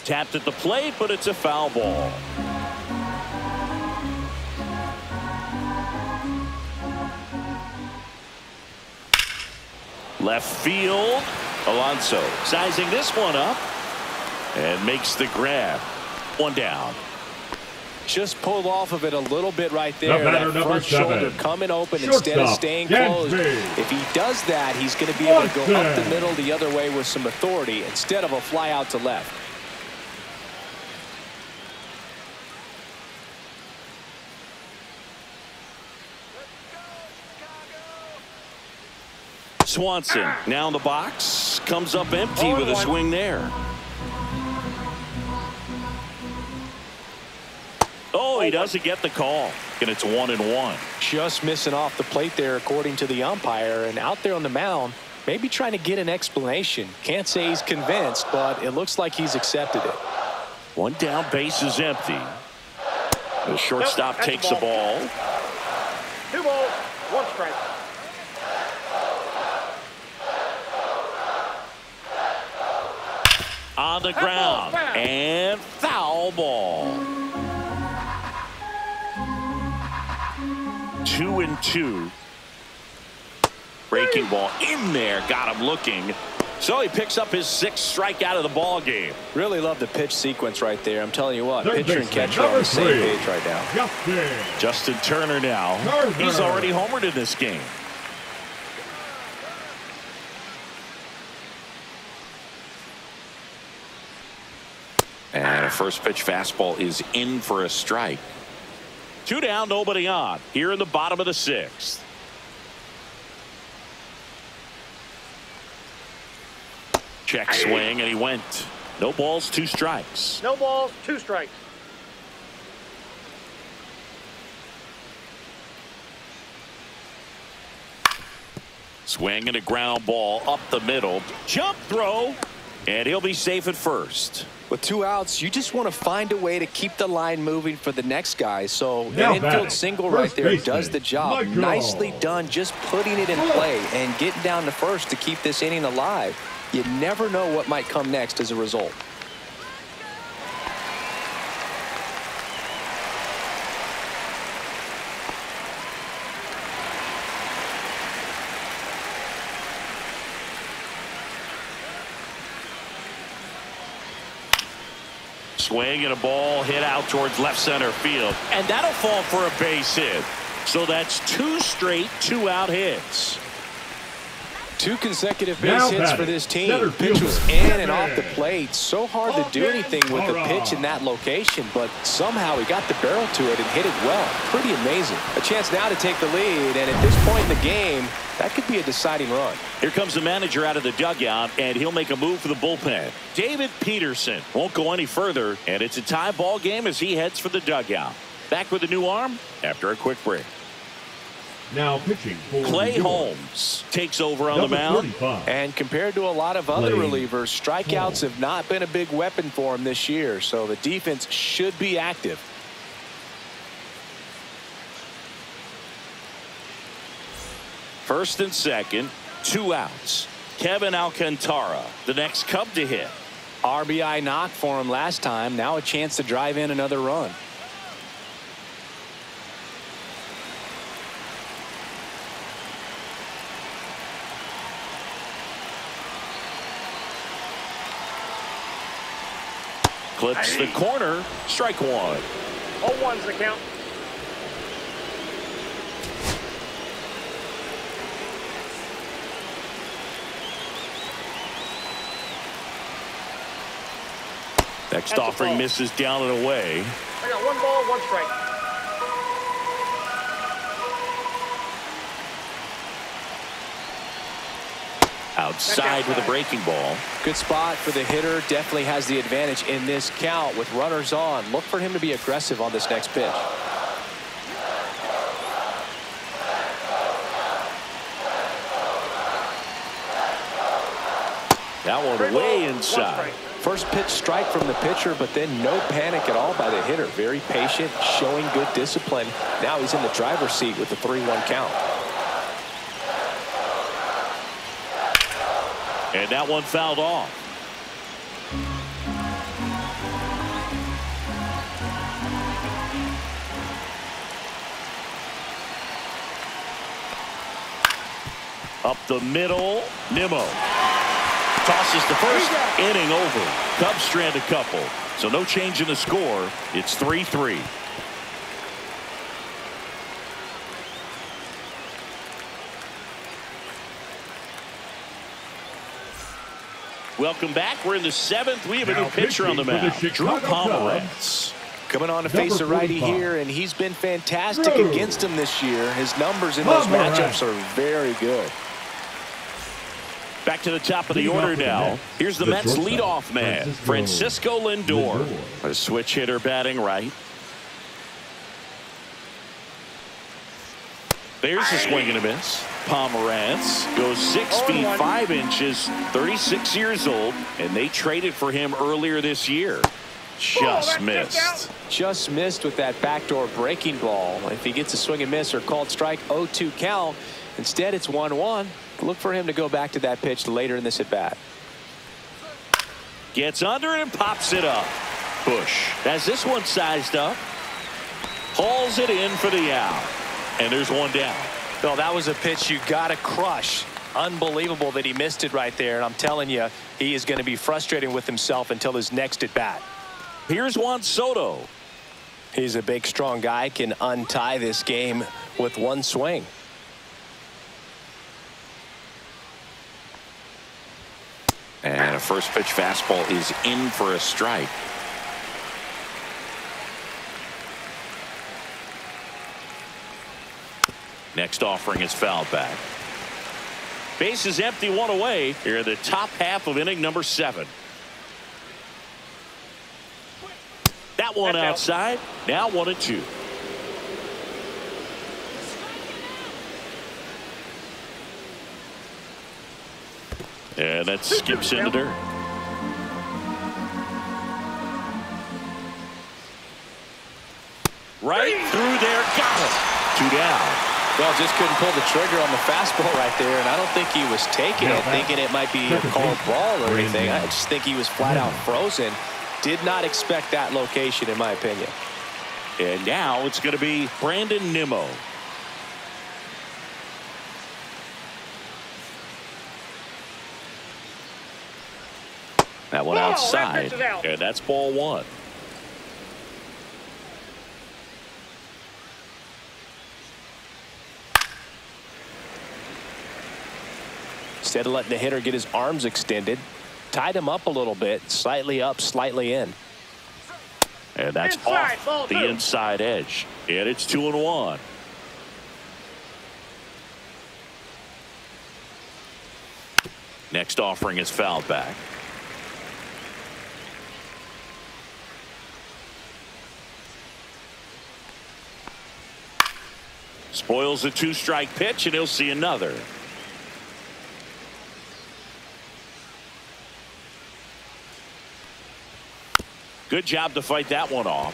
Tapped at the plate, but it's a foul ball. Left field. Alonso sizing this one up and makes the grab. One down. Just pulled off of it a little bit right there. That front shoulder coming open instead of staying closed. If he does that, he's going to be able to go up the middle the other way with some authority instead of a fly out to left. Swanson now in the box, comes up empty with a swing there. Oh, he doesn't get the call, and it's 1-1. Just missing off the plate there, according to the umpire, and out there on the mound, maybe trying to get an explanation. Can't say he's convinced, but it looks like he's accepted it. One down, base is empty. The shortstop takes the ball. 2 balls, 1 strike. On the ground, and foul ball. 2-2. Breaking ball in there, got him looking. So he picks up his 6th strikeout of the ball game. Really love the pitch sequence right there. I'm telling you what, Third pitcher and baseman, catcher on number the same 3, page right now. Justin Turner now. He's already homered in this game. And a first pitch fastball is in for a strike. 2 down, nobody on. Here in the bottom of the 6th. Check swing, and he went. No balls, 2 strikes. No balls, 2 strikes. Swing and a ground ball up the middle. Jump throw, and he'll be safe at first. With 2 outs, you just want to find a way to keep the line moving for the next guy. So Now an infield batting, single first right there baseman, does the job. Michael. Nicely done, just putting it in play and getting down to first to keep this inning alive. You never know what might come next as a result. Swing and a ball hit out towards left center field. And that'll fall for a base hit. So that's 2 straight 2-out hits. 2 consecutive Now base hits batting, for this team. center Pitch was fielder, in and off the Kevin. plate. So hard to do anything with the pitch in that location, but somehow he got the barrel to it and hit it well. Pretty amazing. A chance now to take the lead, and at this point in the game, that could be a deciding run. Here comes the manager out of the dugout, and he'll make a move for the bullpen. David Peterson won't go any further, and it's a tie ball game as he heads for the dugout. Back with a new arm after a quick break. Now pitching for Clay New York, Holmes takes over on the number mound. 45. And compared to a lot of other Clay relievers, strikeouts have not been a big weapon for him this year, so the defense should be active. First and second, 2 outs. Kevin Alcantara, the next Cub to hit. RBI knock for him last time. Now a chance to drive in another run. Clips the corner. Strike 1. 0-1's the count. Next That's a offering ball. misses down and away. I got 1 ball, 1 strike. Outside with a breaking ball. Good spot for the hitter. Definitely has the advantage in this count with runners on. Look for him to be aggressive on this next pitch. That one Three way ball, 1 inside. strike. First pitch strike from the pitcher, but then no panic at all by the hitter. Very patient, showing good discipline. Now he's in the driver's seat with the 3-1 count. And that one fouled off. Up the middle, Nimmo. Tosses to first, inning over. Cubs strand a couple. So no change in the score. It's 3-3. Welcome back. We're in the 7th. We have a Now new pitcher on the pitching for the mound. Drew Chicago Pomeranz. Coming on to face a Number righty 45. here, and he's been fantastic Drew against him this year. His numbers in those Pomeranz. matchups are very good. Back to the top of the Leading off order with the now. Mets, Here's the the Mets shortstop, leadoff man, Francisco Lindor. A switch hitter batting right. There's a swing and a miss. Pomeranz goes 6 feet 5 inches, 36 years old, and they traded for him earlier this year. Just missed. Just missed with that backdoor breaking ball. If he gets a swing and miss or called strike, 0-2 count. Instead, it's 1-1. Look for him to go back to that pitch later in this at bat. Gets under it and pops it up. Bush has this one sized up. Hauls it in for the out. And there's one down. Well, that was a pitch you got to crush. Unbelievable that he missed it right there. And I'm telling you, he is going to be frustrated with himself until his next at bat. Here's Juan Soto. He's a big, strong guy, can untie this game with one swing. And a first pitch fastball is in for a strike. Next offering is fouled back. Base is empty, one away here in the top half of inning number 7. That one outside. Now 1-2. And that skips into dirt. Right through there. Got it. 2 down. Well, just couldn't pull the trigger on the fastball right there, and I don't think he was taking it, thinking it might be a called ball or anything. I just think he was flat out frozen. Did not expect that location, in my opinion. And now it's going to be Brandon Nimmo. That one outside, and that's ball 1. Instead of letting the hitter get his arms extended, tied him up a little bit, slightly up, slightly in. And that's off the inside edge. And it's 2-1. Next offering is fouled back. Spoils a 2-strike pitch, and he'll see another. Good job to fight that one off.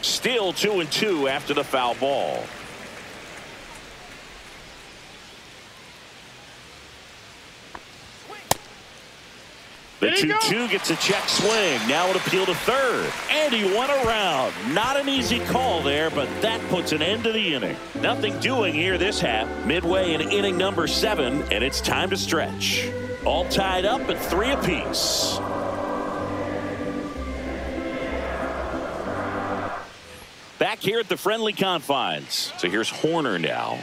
Still 2-2 after the foul ball. The 2-2 gets a check swing. Now an appeal to third. And he went around. Not an easy call there, but that puts an end to the inning. Nothing doing here this half. Midway in inning number 7, and it's time to stretch. All tied up at 3 apiece. Back here at the friendly confines. So here's Horner now.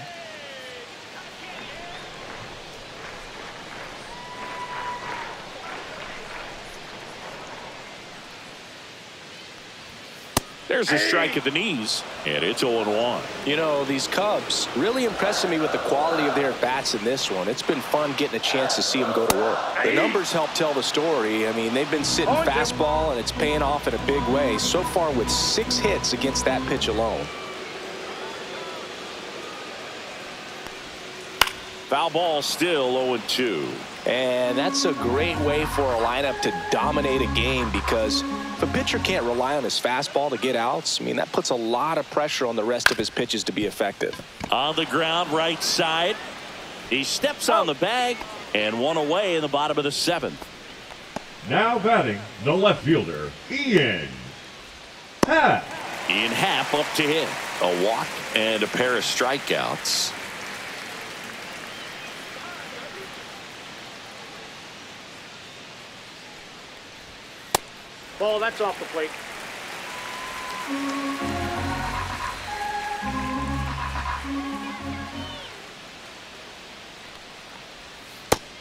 There's a strike at the knees, and it's 0-1. You know, these Cubs really impressing me with the quality of their bats in this one. It's been fun getting a chance to see them go to work. The numbers help tell the story. I mean, they've been sitting fastball, and it's paying off in a big way. So far with 6 hits against that pitch alone. Foul ball still 0-2. And that's a great way for a lineup to dominate a game, because if a pitcher can't rely on his fastball to get outs, I mean, that puts a lot of pressure on the rest of his pitches to be effective. On the ground, right side. He steps on the bag, and 1 away in the bottom of the 7th. Now batting, the left fielder, Ian Happ. Ian Happ up to hit. A walk and a pair of strikeouts. Ball, that's off the plate.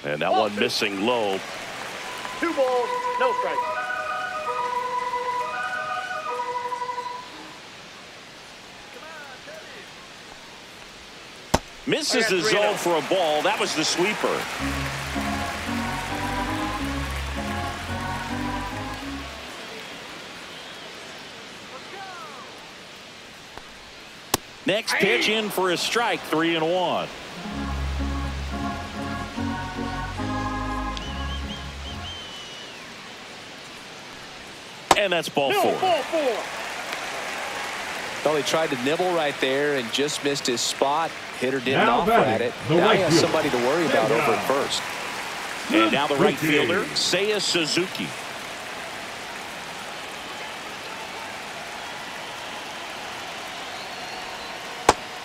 And that one missing low. 2 balls, no strikes. Misses the zone for a ball. That was the sweeper. Next pitch in for a strike, 3-1. And that's ball 4. Ball 4. Well, he tried to nibble right there and just missed his spot. Hitter didn't Now offer at it. the Now right he has fielder. somebody to worry about over at first. And now the right Suzuki. fielder, Seiya Suzuki.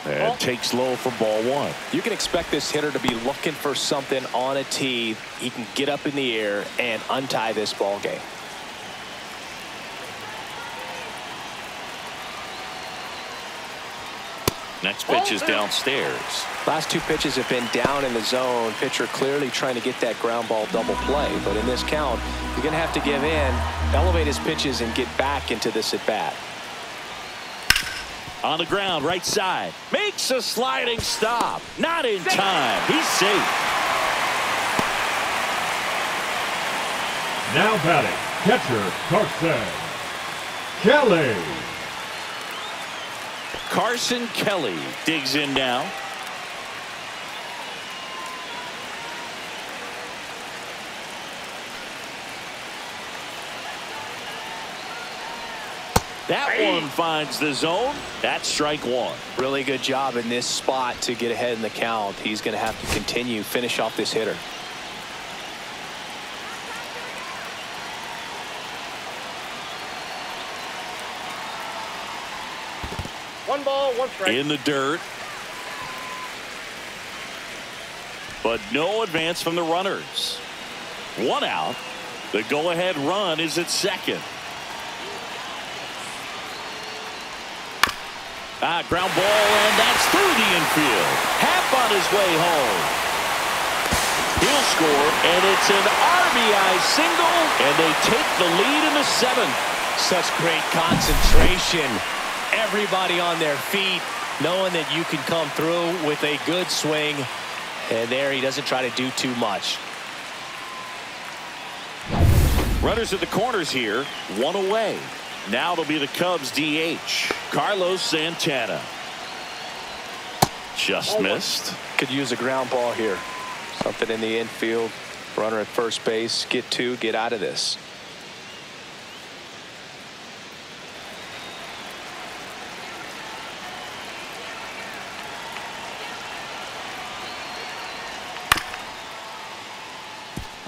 And takes low for ball one. You can expect this hitter to be looking for something on a tee. He can get up in the air and untie this ball game. Next pitch is downstairs. Last two pitches have been down in the zone. Pitcher clearly trying to get that ground ball double play. But in this count, he's going to have to give in, elevate his pitches, and get back into this at bat. On the ground, right side. Makes a sliding stop. Not in time. He's safe. Now batting, catcher Carson Kelly. Carson Kelly digs in now. That one finds the zone. That's strike one. Really good job in this spot to get ahead in the count. He's going to have to continue, finish off this hitter. One ball, one strike. In the dirt. But no advance from the runners. One out. The go-ahead run is at second. Ground ball, and that's through the infield. Half on his way home. He'll score, and it's an RBI single, and they take the lead in the seventh. Such great concentration. Everybody on their feet, knowing that you can come through with a good swing. And there he doesn't try to do too much. Runners at the corners here, one away. Now it'll be the Cubs DH, Carlos Santana. Just missed. Could use a ground ball here. Something in the infield. Runner at first base. Get two, get out of this.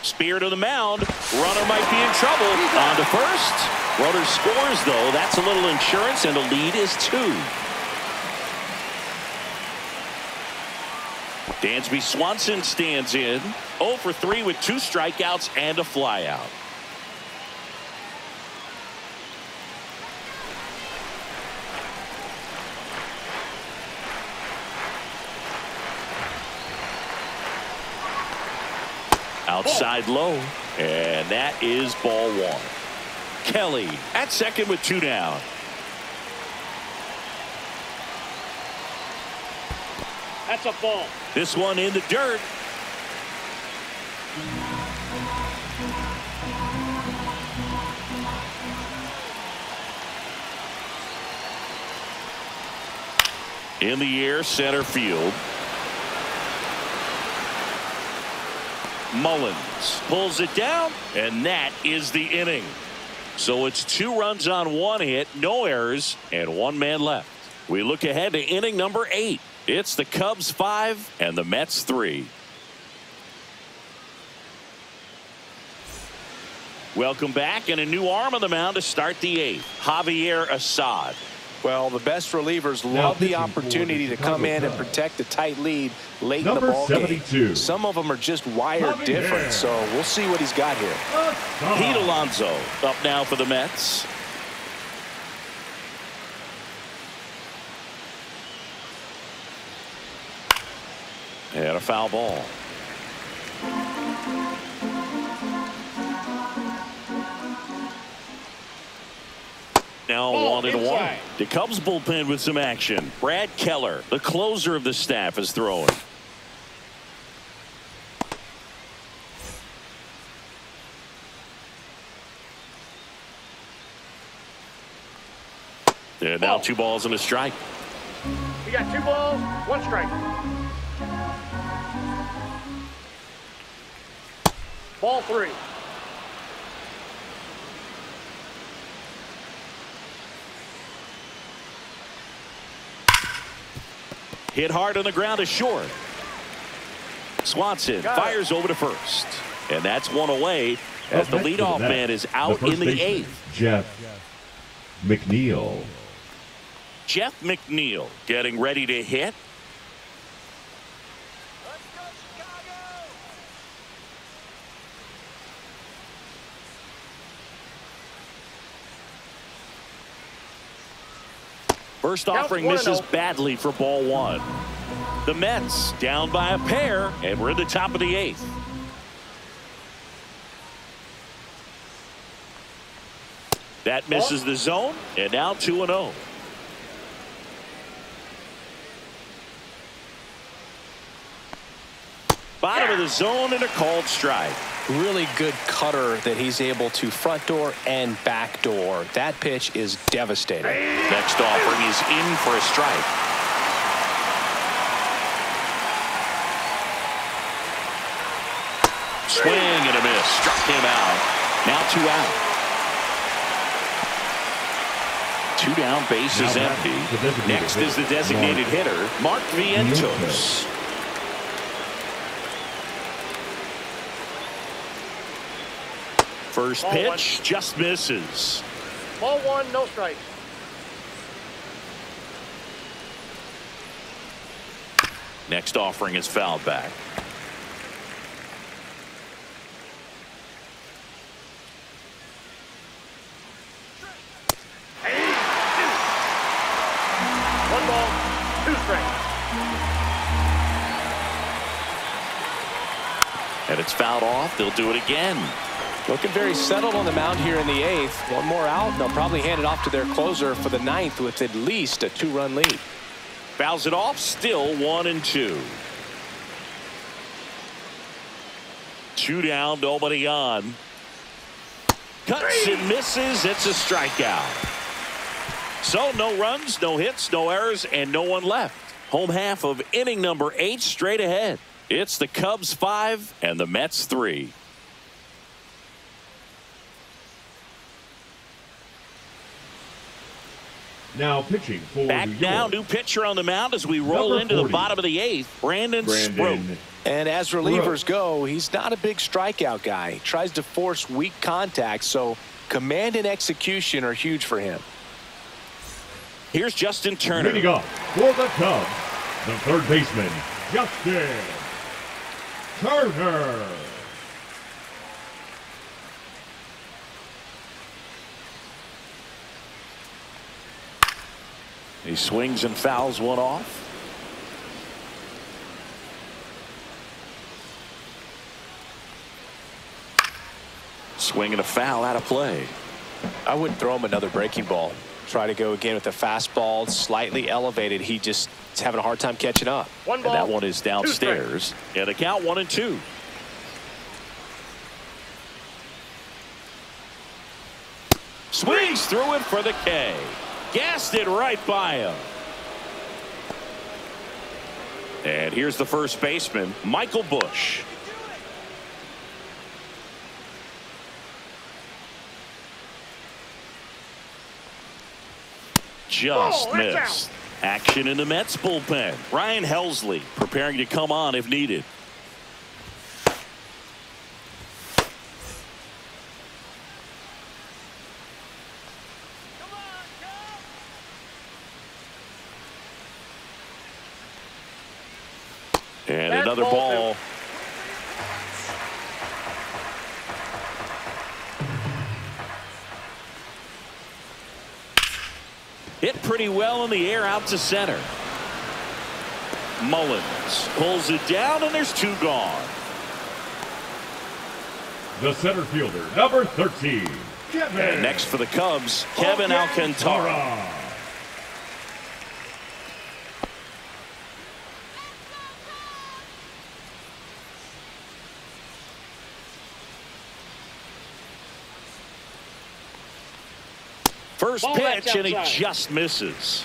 Spear to the mound. Runner might be in trouble. On to first. Runner scores, though. That's a little insurance, and the lead is 2. Dansby Swanson stands in. 0 for 3 with 2 strikeouts and a flyout. Outside low, and that is ball one. Kelly at second with 2 down. That's a ball. This one in the dirt. In the air, center field. Mullins pulls it down, and that is the inning. So it's 2 runs on 1 hit, no errors, and 1 man left. We look ahead to inning number 8. It's the Cubs 5 and the Mets 3. Welcome back, and a new arm on the mound to start the 8th. Javier Assad. Well, the best relievers love the opportunity to come in and protect a tight lead late in the Number ball 72. game. Some of them are just wired different, so we'll see what he's got here. Pete Alonso up now for the Mets. And a foul ball. Now Ball 1-1. inside. The Cubs bullpen with some action. Brad Keller, the closer of the staff, is throwing. And now 2 balls and a strike. We got 2 balls, 1 strike. Ball 3. Hit hard on the ground is short. Swanson fires over to first. And that's one away as the leadoff man is out in the 8th. Jeff McNeil. Jeff McNeil getting ready to hit. First offering misses badly for ball 1. The Mets down by a pair, and we're in the top of the 8th. That misses the zone, and now 2-0. Bottom of the zone and a called strike. Really good cutter that he's able to front door and back door. That pitch is devastating. Next offering is in for a strike. Swing and a miss. Struck him out. Now 2 out. 2 down, base is empty. Next is the designated hitter, Mark Vientos. First pitch just misses. Ball 1, no strikes. Next offering is fouled back. One ball, 2 strikes. And it's fouled off. They'll do it again. Looking very settled on the mound here in the 8th. One more out, and they'll probably hand it off to their closer for the 9th with at least a 2-run lead. Fouls it off. Still 1-2. 2 down, nobody on. Cuts and misses. It's a strikeout. So no runs, no hits, no errors, and no one left. Home half of inning number 8 straight ahead. It's the Cubs 5 and the Mets 3. Now pitching for Back New now, York. new pitcher on the mound as we roll Number into 40, the bottom of the 8th. Brandon Sproat. And as relievers go, he's not a big strikeout guy. He tries to force weak contact, so command and execution are huge for him. Here's Justin Turner. Leading up for the Cubs, the third baseman, Justin Turner. He swings and fouls one off. Swing and a foul out of play. I wouldn't throw him another breaking ball. Try to go again with the fastball, slightly elevated. He just is having a hard time catching up. One And ball, that one is downstairs. And the count 1-2. Swings through it for the K. Gassed it right by him. And here's the first baseman, Michael Busch. Just missed. Action in the Mets bullpen. Ryan Helsley preparing to come on if needed. And another ball. Hit pretty well in the air out to center. Mullins pulls it down, and there's 2 gone. The center fielder, number 13, Kevin. And next for the Cubs, Kevin Alcantara. First pitch, and he just misses.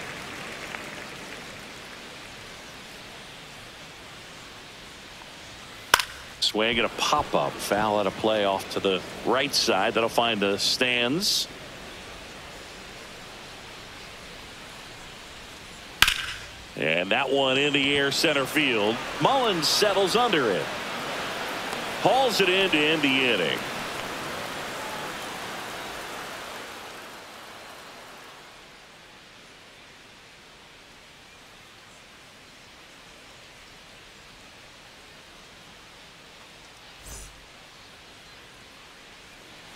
Swing and a pop-up. Foul out of play off to the right side. That'll find the stands. And that one in the air center field. Mullins settles under it. Hauls it in to end the inning.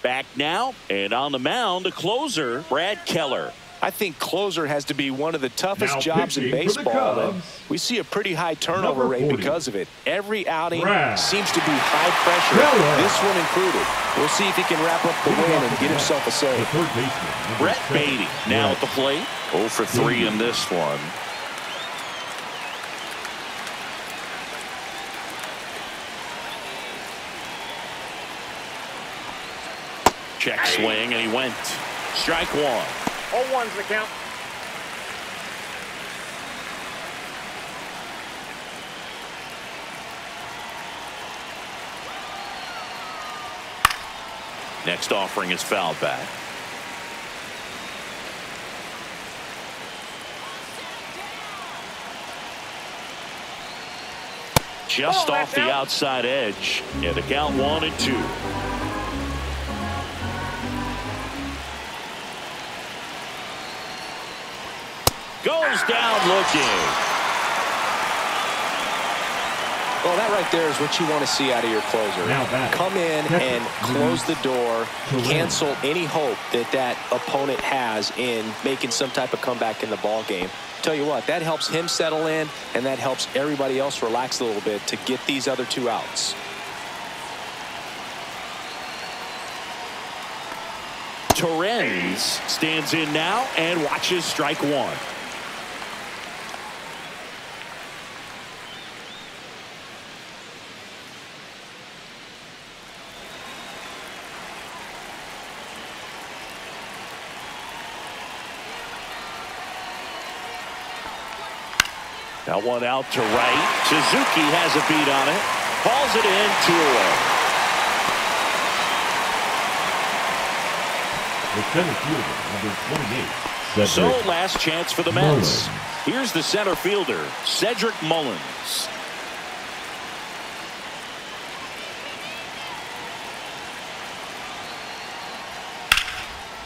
Back now, and on the mound, the closer, Brad Keller. I think closer has to be one of the toughest jobs in pitching for the baseball. And Cubs, we see a pretty high turnover number rate 40, because of it. Every outing Brad seems to be high pressure, Keller. this one included. We'll see if he can wrap up the win and get himself a the save. third baseman, number Brett 7, Beatty now at the plate. 0 for 3 in this one. Check swing, and he went. Strike one. 0-1's the count. Next offering is fouled back. Just off the outside edge. Yeah, the count 1-2. Goes down looking. Well, that right there is what you want to see out of your closer. Now batting, Come in second, and close the door, Terrell. cancel any hope that opponent has in making some type of comeback in the ball game. Tell you what, that helps him settle in, and that helps everybody else relax a little bit to get these other 2 outs. Torrens stands in now and watches strike one. That one out to right. Suzuki has a beat on it. Hauls it in, 2 away. the center fielder, number 28. So last chance for the Mets. Here's the center fielder, Cedric Mullins.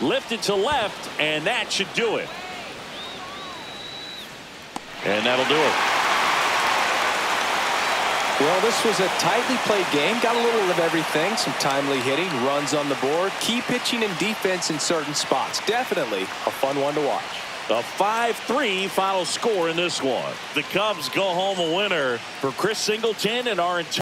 Lifted to left, and that should do it. And that'll do it. Well, this was a tightly played game. Got a little of everything. Some timely hitting, runs on the board, key pitching and defense in certain spots. Definitely a fun one to watch. A 5-3 final score in this one. The Cubs go home a winner. For Chris Singleton and our entire